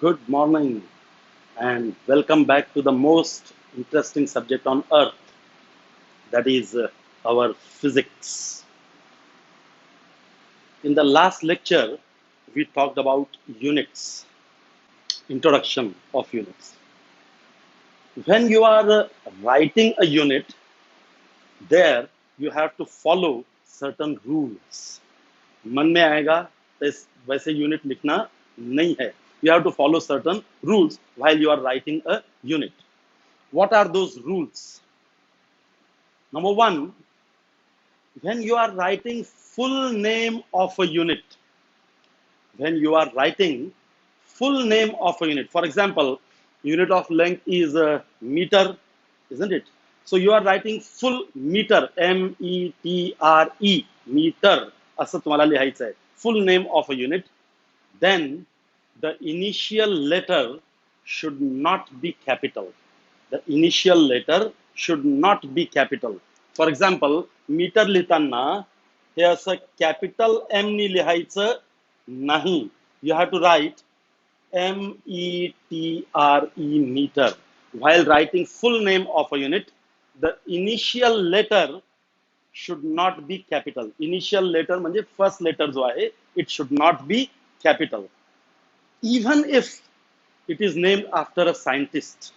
Good morning and welcome back to the most interesting subject on earth, that is our physics. In the last lecture, we talked about units, introduction of units. When you are writing a unit, there you have to follow certain rules. मन में आएगा तो वैसे unit लिखना नहीं है. You have to follow certain rules while you are writing a unit. What are those rules? Number one, when you are writing full name of a unit, when you are writing full name of a unit, for example, unit of length is a meter, isn't it? So you are writing full meter, METRE, meter, असं तुम्हाला लिहायचं आहे, full name of a unit. Then the initial letter should not be capital. The initial letter should not be capital. For example, meter लिहिताना हे असं capital M नी लिहायचं नाही. You have to write METRE, meter. While writing full name of a unit, the initial letter should not be capital. Initial letter म्हणजे first letter जो आहे, it should not be capital. Even if it is named after a scientist,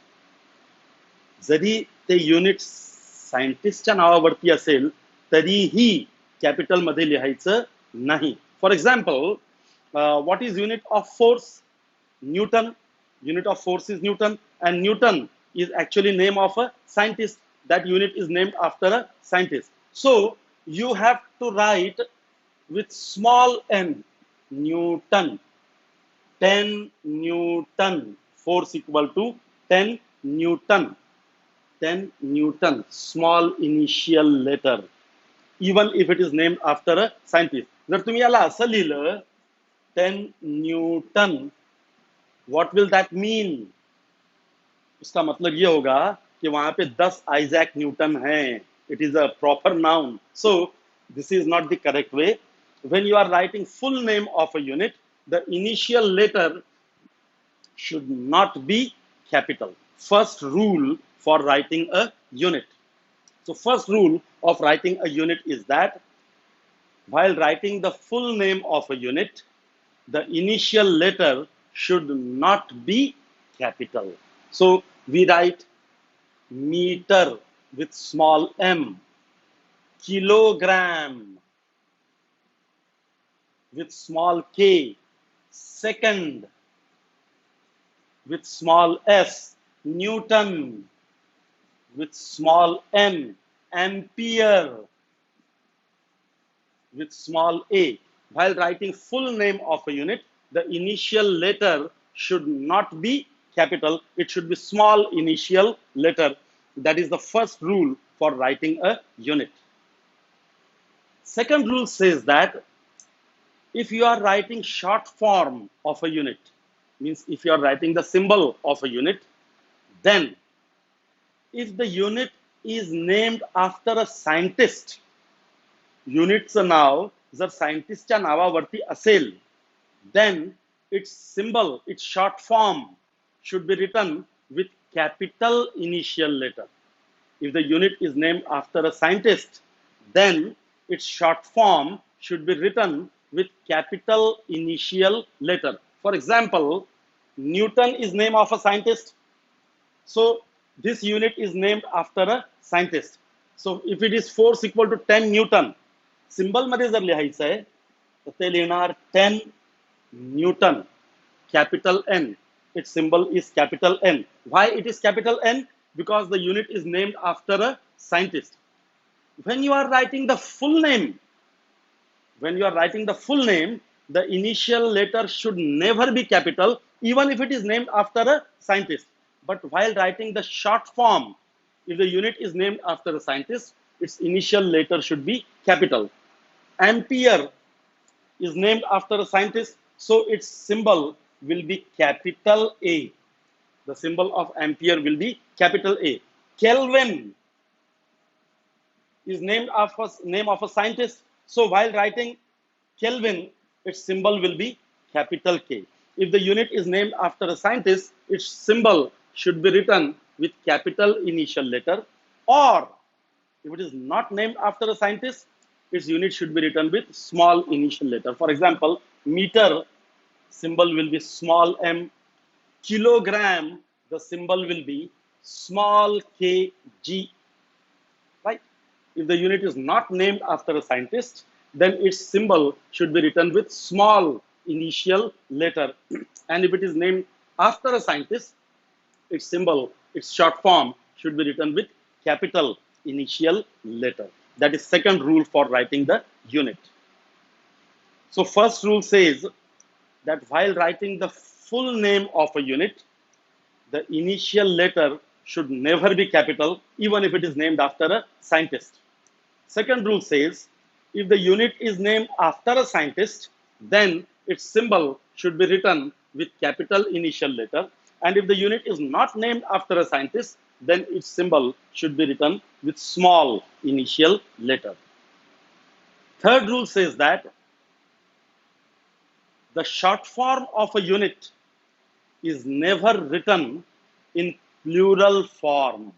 जरी ते unit सायंटिस्टच्या नावावरती असेल तरीही capital मध्ये लिहायचं नाही. For example, what is unit of force? Newton. Unit of force is Newton, and Newton is actually name of a scientist. That unit is named after a scientist. So you have to write with small n, Newton. 10 Newton. Force equal to 10 Newton. 10 Newton. Small initial letter. Even if it is named after a scientist. जर तुम्ही याला असं लिहिलं 10 Newton, what will that mean? उसका मतलब ये होगा कि वहां पे 10 आइजैक न्यूटन हैं. It is a proper noun. So this is not the correct way. When you are writing full name of a unit, the initial letter should not be capital. First rule for writing a unit. So first rule of writing a unit is that while writing the full name of a unit, the initial letter should not be capital. So we write meter with small m, kilogram with small k, second with small s, Newton with small n, ampere with small a. While writing full name of a unit, the initial letter should not be capital. It should be small initial letter. That is the first rule for writing a unit. Second rule says that if you are writing short form of a unit, means if you are writing the symbol of a unit, then if the unit is named after a scientist, युनिटचं नाव जर सायंटिस्टच्या नावावरती असेल, then its symbol, its short form should be written with capital initial letter. If the unit is named after a scientist, then its short form should be written with capital initial letter. For example, Newton is name of a scientist. So this unit is named after a scientist. So if it is force equal to 10 Newton, symbol मध्ये जर लिहायचं आहे तर ते लिहिणार 10 Newton, capital N. It's symbol is capital N. Why it is capital N? Because the unit is named after a scientist. When you are writing the full name, when you are writing the full name, the initial letter should never be capital, even if it is named after a scientist. But while writing the short form, if the unit is named after a scientist, its initial letter should be capital. Ampere is named after a scientist, so its symbol will be capital A. The symbol of ampere will be capital A. Kelvin is named after name of a scientist, so while writing Kelvin, its symbol will be capital K. If the unit is named after a scientist, its symbol should be written with capital initial letter, or if it is not named after a scientist, its unit should be written with small initial letter. For example, meter symbol will be small m, kilogram the symbol will be small kg, right? If the unit is not named after a scientist, then its symbol should be written with small initial letter. And if it is named after a scientist, its symbol, its short form should be written with capital initial letter. That is second rule for writing the unit. So first rule says that while writing the full name of a unit, the initial letter should never be capital, even if it is named after a scientist. Second rule says, if the unit is named after a scientist, then its symbol should be written with capital initial letter. And if the unit is not named after a scientist, then its symbol should be written with small initial letter. Third rule says that the short form of a unit is never written in plural form.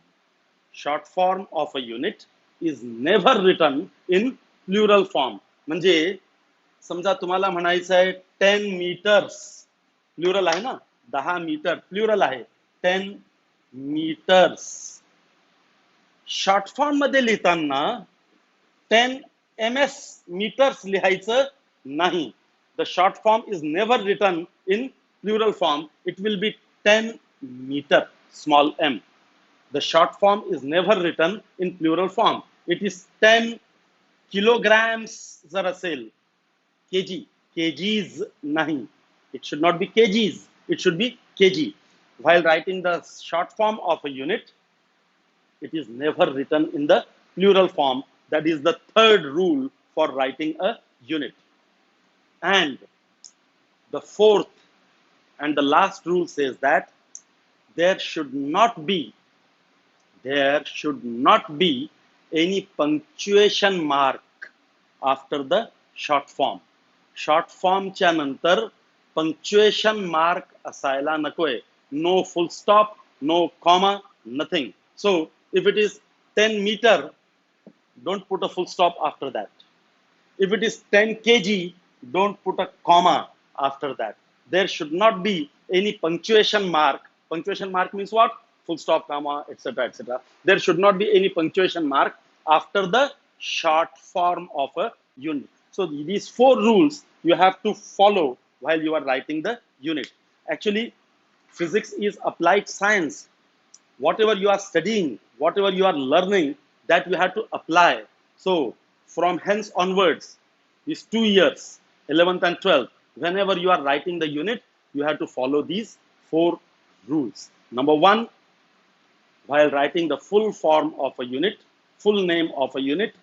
Short form of a unit is never written in plural form. म्हणजे समजा तुम्हाला म्हणायचं आहे 10 meters, plural आहे ना, 10 metre plural आहे 10 meters. Short form मध्ये लिहिताना 10 ms meters लिहायचं नाही. The short form is never written in plural form. It will be 10 meter, small m. The short form is never written in plural form. It is 10 kilograms जर असेल, kg, kgs nahi. It should not be kgs. It should be kg. While writing the short form of a unit, it is never written in the plural form. That is the third rule for writing a unit. And the fourth and the last rule says that there should not be any punctuation mark after the short form. Short form च्या नंतर punctuation mark असायला नकोय. No full stop, no comma, nothing. So if it is 10 meter, don't put a full stop after that. If it is 10 kg, don't put a comma after that. There should not be any punctuation mark. Punctuation mark means what? Full stop, comma, etc., etc. There should not be any punctuation mark after the short form of a unit. So these four rules you have to follow while you are writing the unit. Actually, physics is applied science. Whatever you are studying, whatever you are learning, that you have to apply. So from hence onwards, these 2 years, 11th and 12th, whenever you are writing the unit, you have to follow these four rules. Number one, while writing the full form of a unit, full name of a unit,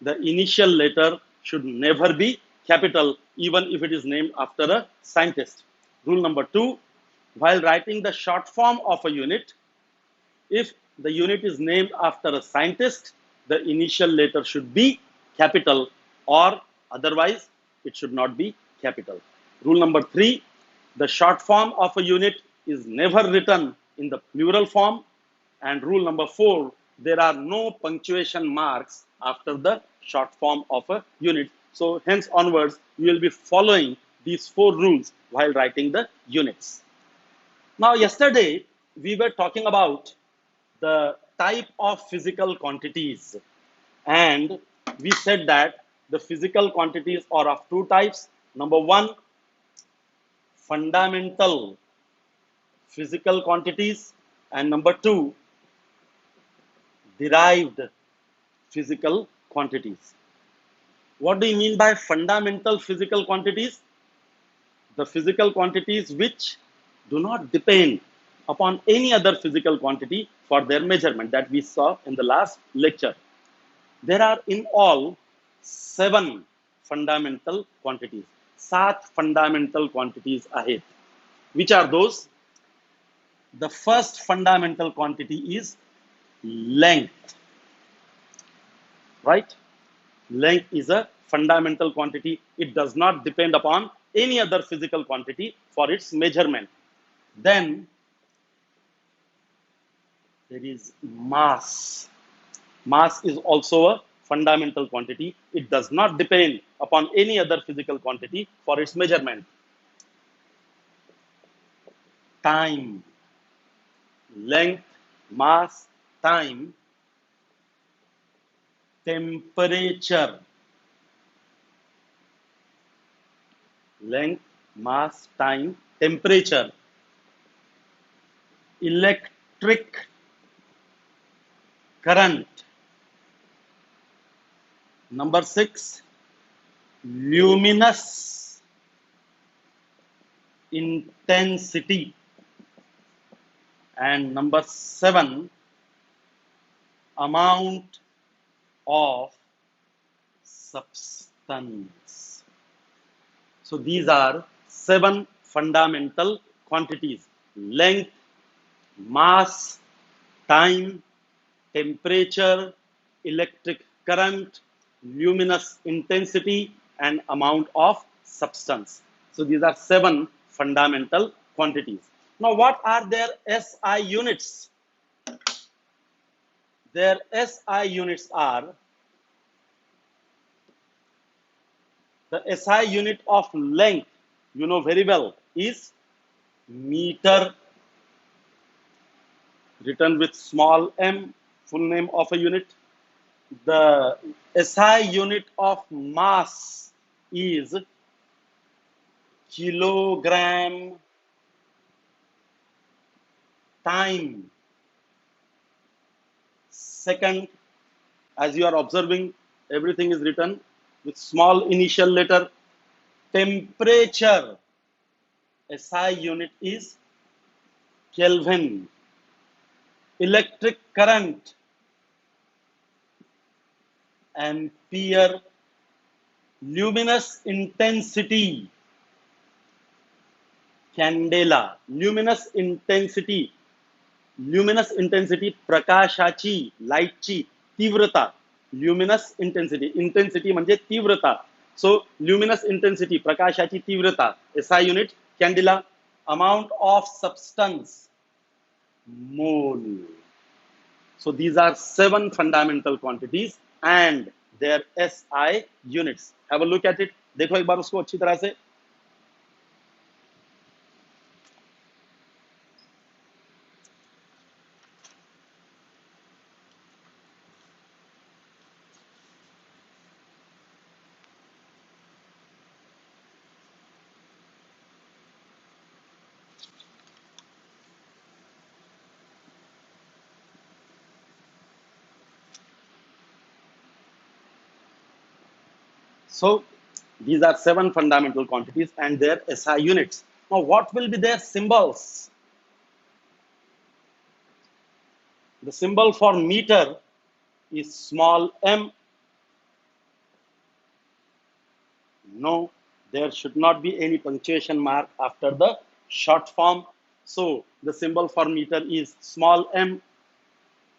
the initial letter should never be capital, even if it is named after a scientist. Rule number two, while writing the short form of a unit, if the unit is named after a scientist, the initial letter should be capital, or otherwise it should not be capital. Rule number three, the short form of a unit is never written in the plural form. And rule number four, there are no punctuation marks after the short form of a unit. So hence onwards, you will be following these four rules while writing the units. Now, yesterday, we were talking about the type of physical quantities. And we said that the physical quantities are of two types. Number one, fundamental physical quantities. And number two, derived physical quantities. What do you mean by fundamental physical quantities? The physical quantities which do not depend upon any other physical quantity for their measurement, that we saw in the last lecture. There are in all 7 fundamental quantities. 7 fundamental quantities आहेत. Which are those? The first fundamental quantity is length. Right? Length is a fundamental quantity. It does not depend upon any other physical quantity for its measurement. Then there is mass. Mass is also a fundamental quantity. It does not depend upon any other physical quantity for its measurement. Time, length, mass, time, temperature, length, mass, time, temperature, electric current. Number 6, luminous intensity. And number 7, amount of substance. So these are 7 fundamental quantities: length, mass, time, temperature, electric current, luminous intensity, and amount of substance. So these are 7 fundamental quantities. Now, what are their SI units? Their SI units are, the SI unit of length, you know very well, is meter, written with small m, full name of a unit. The SI unit of mass is kilogram. Time, second, as you are observing, everything is written with small initial letter. Temperature, SI unit is Kelvin. Electric current, ampere. Luminous intensity, candela. Luminous intensity प्रकाशाची, लाईटची तीव्रता. Luminous intensity म्हणजे तीव्रता. So luminous intensity, प्रकाशाची तीव्रता, SI unit candela. Amount of substance, mole. So these are 7 fundamental quantities and their SI units. Have a look at it. देखो एक बार उसको अच्छी तरह से. So these are 7 fundamental quantities and their SI units. Now what will be their symbols? The symbol for meter is small m. No, there should not be any punctuation mark after the short form. So the symbol for meter is small m.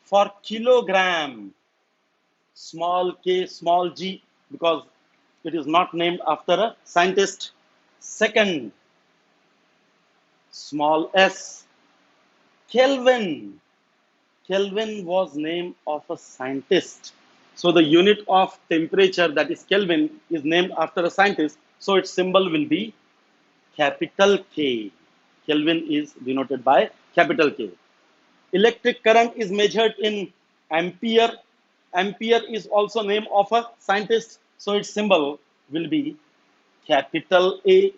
For kilogram, small k, small g, because it is not named after a scientist. Second, small s. Kelvin. Kelvin was name of a scientist. So the unit of temperature, that is Kelvin, is named after a scientist. So its symbol will be capital K. Kelvin is denoted by capital K. Electric current is measured in ampere. Ampere is also name of a scientist. So its symbol will be capital A.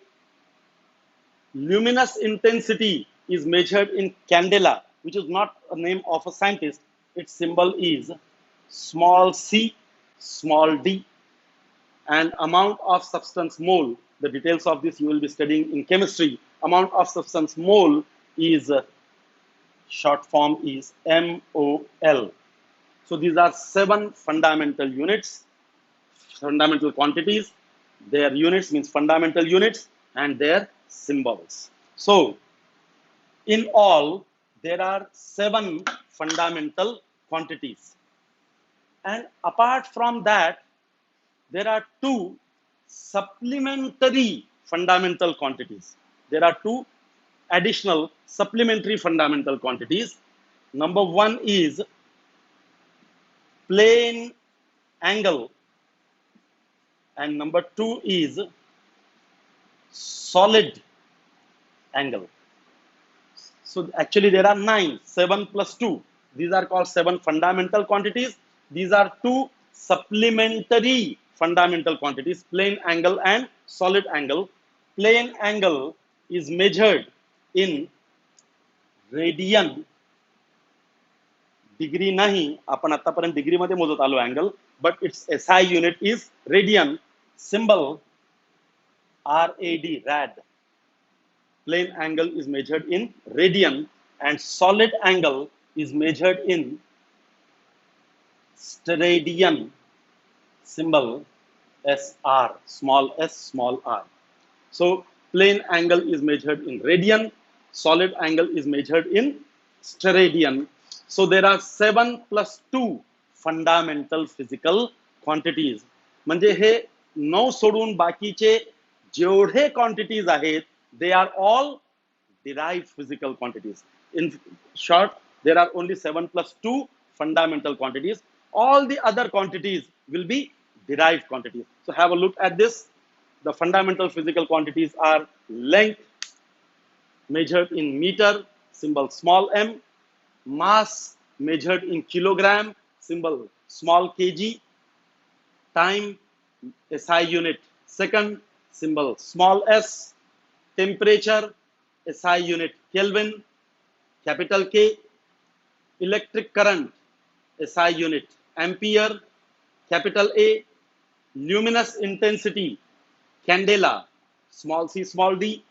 Luminous intensity is measured in candela, which is not a name of a scientist. Its symbol is small c, small d. And amount of substance, mole. The details of this you will be studying in chemistry. Amount of substance, mole, is short form is MOL. So these are 7 fundamental units, fundamental quantities. Their units means fundamental units and their symbols. So in all, there are 7 fundamental quantities. And apart from that, there are 2 supplementary fundamental quantities. There are two additional supplementary fundamental quantities. Number one is plane angle, and number two is solid angle. So actually there are 9, 7 plus 2. These are called 7 fundamental quantities. These are two supplementary fundamental quantities, plane angle and solid angle. Plane angle is measured in radian. Degree नाही, आपण आतापर्यंत degree मध्ये मोजत आलो angle, but its SI unit is radian. Symbol RAD, rad. Plane angle is measured in radian and solid angle is measured in steradian. Symbol SR, small s, small r. So plane angle is measured in radian, solid angle is measured in steradian. So there are 7 plus 2 fundamental physical quantities. म्हणजे हे 9 सोडून बाकीचे जेवढे quantities आहेत, they are all derived physical quantities. In short, there are only 7 plus 2 fundamental quantities. All the other quantities will be derived quantities. So have a look at this. The fundamental physical quantities are length measured in meter, symbol small m, mass measured in kilogram, symbol small kg, time SI unit second, symbol small s, temperature SI unit Kelvin, capital K, electric current SI unit ampere, capital A, luminous intensity candela, small c, small d,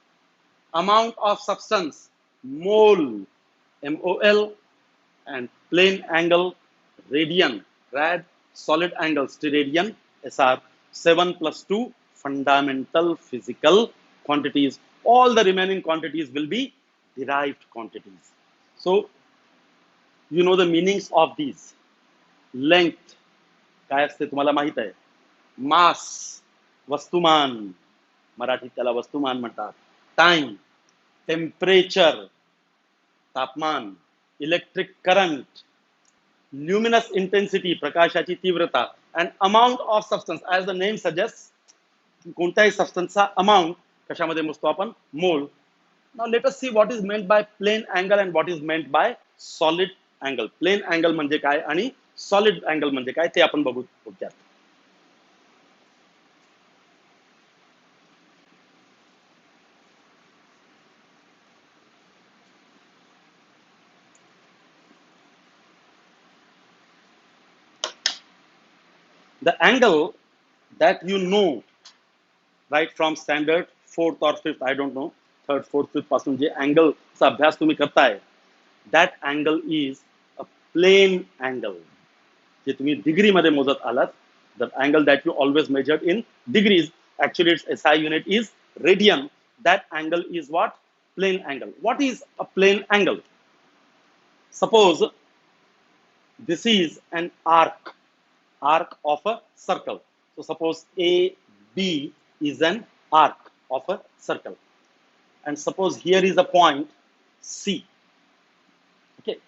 amount of substance mole, MOL, and plane angle radian, rad, solid angle steradian, SR. 7 plus 2 fundamental physical quantities. All the remaining quantities will be derived quantities. So you know the meanings of these. Length काय असते तुम्हाला माहित आहे. मास वस्तुमान, मराठीत त्याला वस्तुमान म्हणतात. टाइम टेम्परेचर तापमान, इलेक्ट्रिक करंट luminous intensity प्रकाशाची तीव्रता, and amount of substance as the name suggests कोणत्याही substance चा amount कशामध्ये मोजतो आपण, मोल. Now let us see what is meant by plane angle and what is meant by solid angle. Plane angle म्हणजे काय आणि solid angle म्हणजे काय ते आपण बघूयात. The angle that you know right from standard 4th or 5th, I don't know, 3rd, 4th, 5th पासून जे angle चा अभ्यास तुम्ही करताय, that angle is a plane angle. जे तुम्ही डिग्री मध्ये मोजत आलात, the angle that you always measured in degrees, actually its SI unit is radian. That angle is what? Plane angle. What is a plane angle? Suppose this is an arc of a circle. So suppose AB is an arc of a circle, and suppose here is a point C. Okay,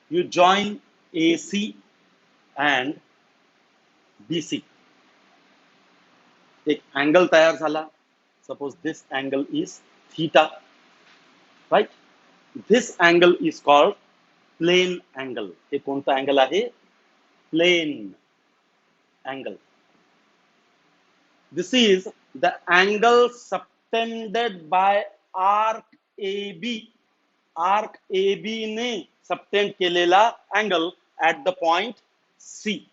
you join AC and BC. एक angle तयार झाला. Suppose this angle is theta, right? This angle is called plane angle. हे कोणता angle आहे? Plane angle. This is the angle subtended by arc AB. Arc AB ने subtend केलेला angle at the point C.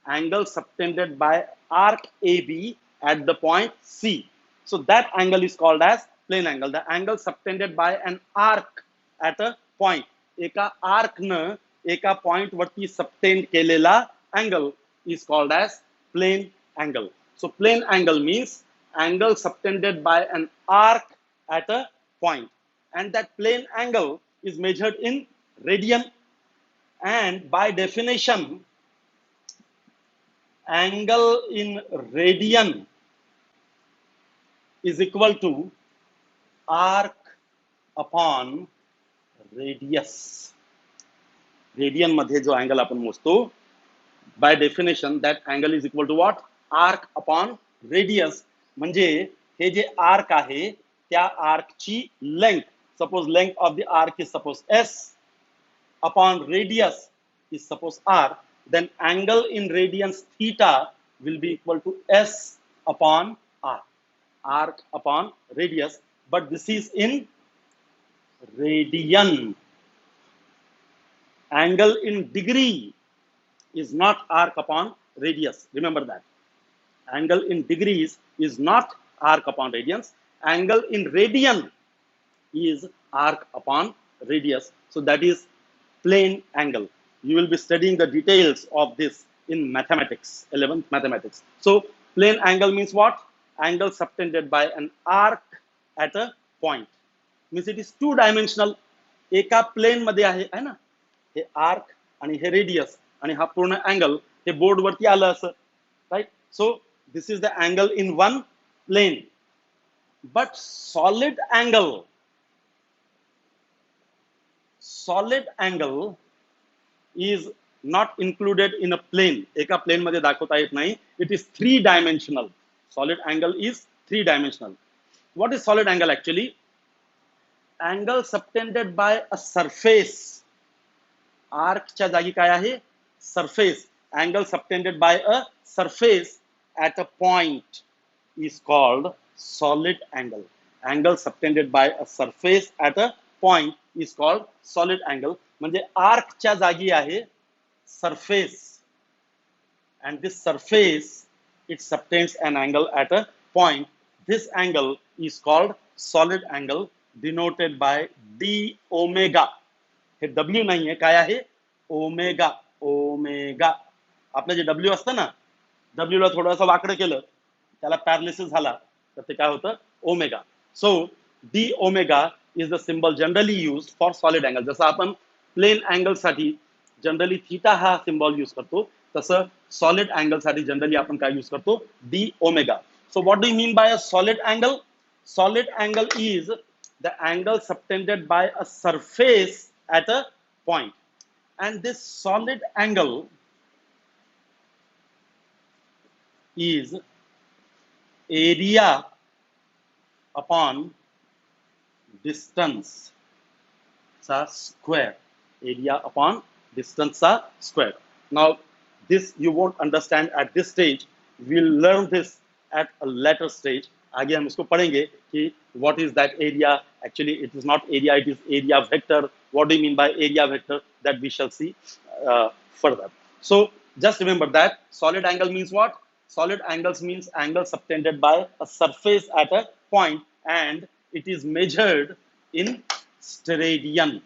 Angle subtended by arc AB at the point C. So that angle is called as plane angle. The angle subtended by an arc at a point. एका arc न एका point वरती subtend केलेला angle is called as plane angle. So plane angle means angle subtended by an arc at a point, and that plane angle is measured in radian, and by definition angle in radian is equal to arc upon radius. Radian मध्ये जो angle आपण मोजतो, by definition that angle is equal to what? Arc upon radius. म्हणजे हे जे arc आहे त्या आर्कची length, suppose length of the arc is suppose S upon radius is suppose r, then angle in radians theta will be equal to s upon r, arc upon radius, but this is in radian. Angle in degree is not arc upon radius, remember that. Angle in degrees is not arc upon radians. Angle in radian is arc upon radius. So that is plane angle. You will be studying the details of this in mathematics, 11th mathematics. So plane angle means what? Angle subtended by an arc at a point. Means it is two dimensional. एका plane मध्ये आहे ना हे arc आणि हे radius आणि हा पूर्ण angle हे board वरती आलं असं, right? So this is the angle in one plane. But solid angle is not included in a plane. एका प्लेन मध्ये दाखवता येत नाही. It is three dimensional. Solid angle is three dimensional. What is solid angle actually? Angle subtended by a surface. Arc च्या जागी काय आहे? Surface. Angle subtended by a surface at a point is called solid angle. Angle subtended by a surface at a point is called solid angle. म्हणजे arc च्या जागी आहे surface, and this surface it subtends an angle at a point. This angle is called solid angle, denoted by d omega. Hey w नाही आहे, काय आहे? Omega. Omega. आपलं जे w असतं ना, w ला थोडंसं वाकडं केलं त्याला पॅरालिसिस झाला तर ते काय होतं? Omega. So D omega is the symbol generally used for solid angle. जसं आपण प्लेन अँगल साठी जनरली थीटा हा सिम्बॉल यूज करतो, तसं सॉलिड अँगल साठी जनरली आपण काय यूज करतो? D omega. So what do you mean by a solid angle? Solid angle is the angle subtended by a surface at a point, and this solid angle is area upon distance square. Area upon distance square. Now this you won't understand at this stage. We'll learn this at a later stage. आगे हम इसको पढ़ेंगे कि what is that area? Actually it is not area, it is area vector. What do you mean by area vector? That we shall see further. So just remember that solid angle means what? Solid angles means angle subtended by a surface at a point, and it is measured in steradian.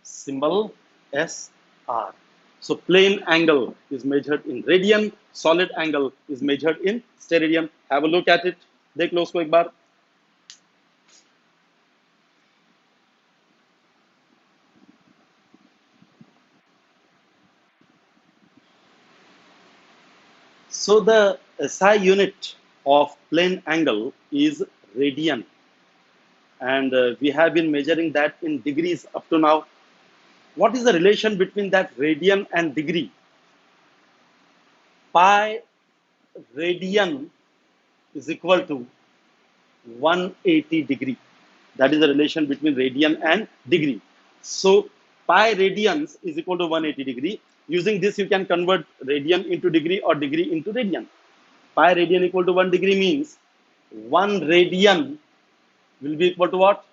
Symbol SR. So plane angle is measured in radian, solid angle is measured in steradian. Have a look at it. देख लो उसको एक बार. So the SI unit of plane angle is radian, and we have been measuring that in degrees up to now. What is the relation between that radian and degree? Pi radian is equal to 180 degree. That is the relation between radian and degree. So pi radians is equal to 180 degree. Using this you can convert radian into degree or degree into radian. Pi radian equal to 1 degree means 1 radian will be equal to what?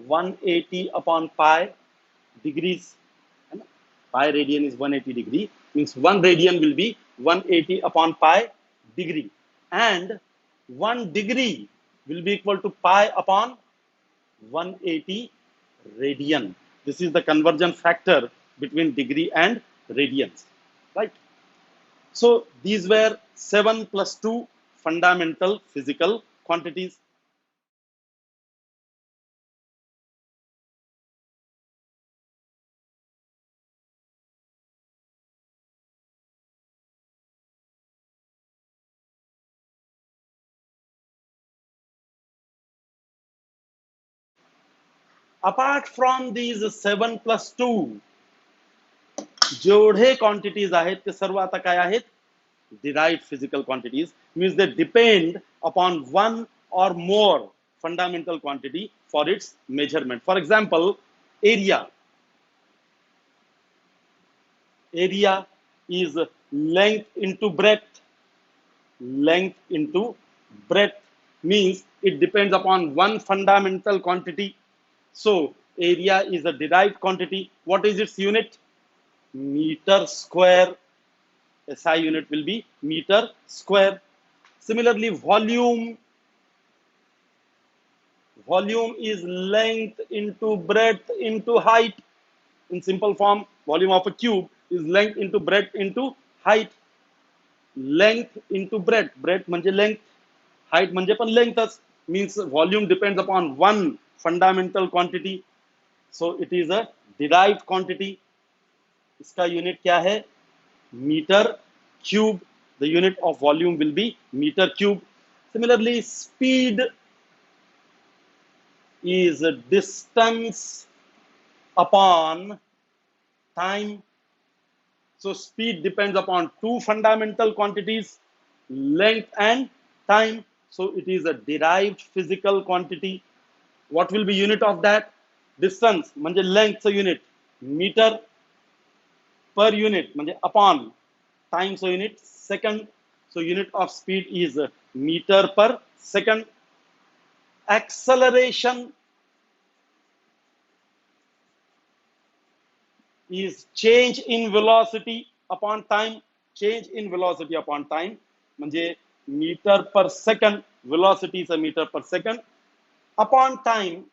180 upon pi degrees. Pi radian is 180 degree, means 1 radian will be 180 upon pi degree, and 1 degree will be equal to pi upon 180 radian. This is the conversion factor between degree and radians, right? So these were 7 plus 2 fundamental physical quantities. Apart from these 7+2 जेवढे quantities आहेत ते सर्व आता काय आहेत, derived physical quantities, means they depend upon one or more fundamental quantity for its measurement. For example, area. Area is length into breadth. Length into breadth means it depends upon one fundamental quantity. So area is a derived quantity. What is its unit? Meter square. SI unit will be meter square. Similarly, volume. Volume is length into breadth into height. In simple form, volume of a cube is length into breadth into height. Length into breadth. Breadth म्हणजे length. Height म्हणजे पण lengthच. Means volume depends upon one fundamental quantity. So it is a derived quantity. इसका unit क्या है? Metre cube. The unit of volume will be meter cube. Similarly, speed is a distance upon time. So speed depends upon two fundamental quantities, length and time. So it is a derived physical quantity. What will be unit of that? Distance म्हणजे length unit, meter per unit म्हणजे upon, time unit second. So unit of speed is meter per second. Acceleration is change in velocity upon time. Change in velocity upon time म्हणजे meter per second. Velocity is a meter per second upon time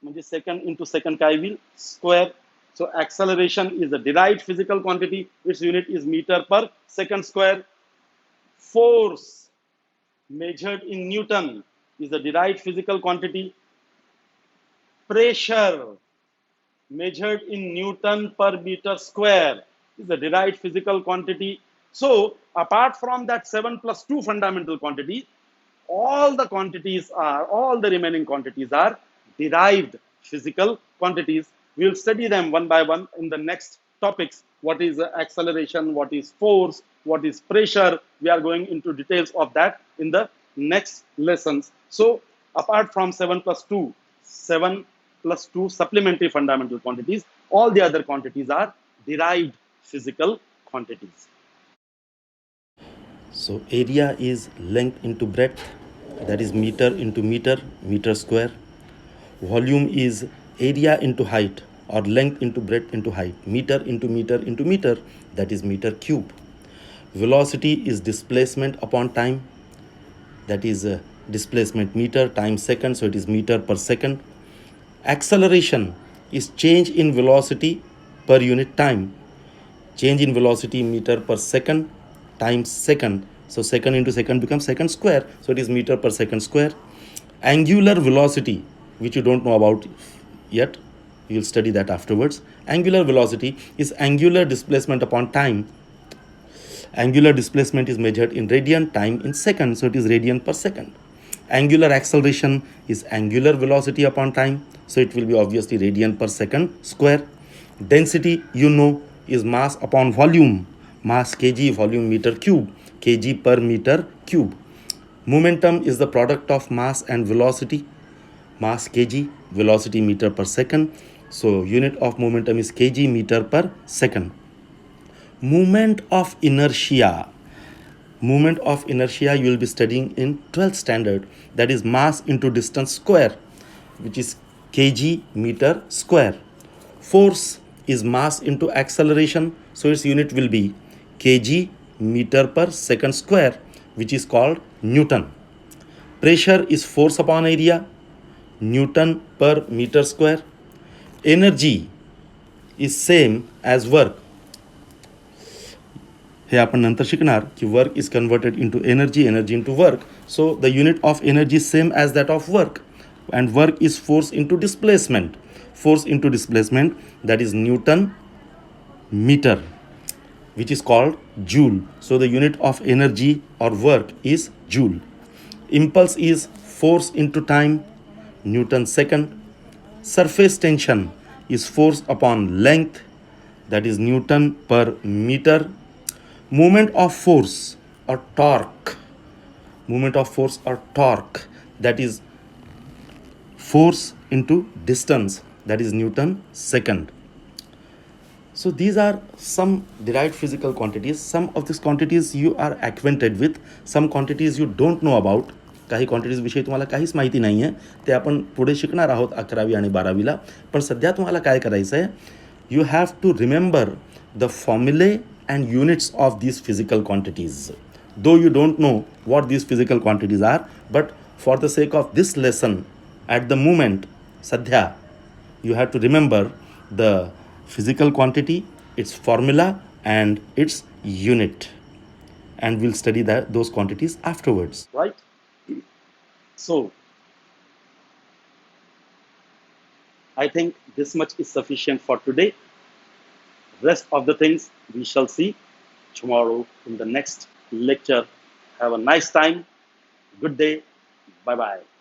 म्हणजे second into second काय will square. So acceleration is a derived physical quantity. Its unit is meter per second square. Force measured in Newton is a derived physical quantity. Pressure measured in Newton per meter square is a derived physical quantity. So apart from that 7+2 fundamental quantities, all the remaining quantities are derived physical quantities. We'll study them one by one in the next topics. What is acceleration, what is force, what is pressure? We are going into details of that in the next lessons. So apart from 7+2 supplementary fundamental quantities, all the other quantities are derived physical quantities. So area is length into breadth, that is meter into meter, meter square. Volume is area into height or length into breadth into height, meter into meter into meter, that is meter cube. Velocity is displacement upon time, that is displacement meter times second, so it is meter per second. Acceleration is change in velocity per unit time. Change in velocity meter per second times second. So second into second becomes second square. So it is meter per second square. Angular velocity, which you don't know about yet, you'll study that afterwards. Angular velocity is angular displacement upon time. Angular displacement is measured in radian, time in second. So it is radian per second. Angular acceleration is angular velocity upon time. So it will be obviously radian per second square. Density, you know, is mass upon volume. Mass kg, volume meter cube, kg per meter cube. Momentum is the product of mass and velocity. Mass kg, velocity meter per second. So unit of momentum is kg meter per second. Moment of inertia. Moment of inertia you will be studying in 12th standard. That is mass into distance square, which is kg meter square. Force is mass into acceleration. So its unit will be kg meter per second square, which is called Newton. Pressure is force upon area, Newton per meter square. Energy is same as work. हे आपण नंतर शिकणार की work is converted into energy, energy into work. So the unit of energy same as that of work, and work is force into displacement. Force into displacement, that is Newton meter, which is called joule. So the unit of energy or work is joule. Impulse is force into time, Newton second. Surface tension is force upon length, that is Newton per meter. Moment of force or torque, that is force into distance, that is Newton second. So these are some derived physical quantities. Some of these quantities you are acquainted with, some quantities you don't know about. काही quantities विषयी तुम्हाला काहीच माहिती नाही आहे, ते आपण पुढे शिकणार आहोत 11वी आणि 12वीला. पण सध्या तुम्हाला काय करायचं आहे, you have to remember the formulae and units of these physical quantities. Though you don't know what these physical quantities are, but for the sake of this lesson, at the moment, sadhya, you have to remember the physical quantity, its formula, and its unit. And we'll study those quantities afterwards. right? So I think this much is sufficient for today. Rest of the things we shall see tomorrow in the next lecture. Have a nice time. Good day. Bye bye.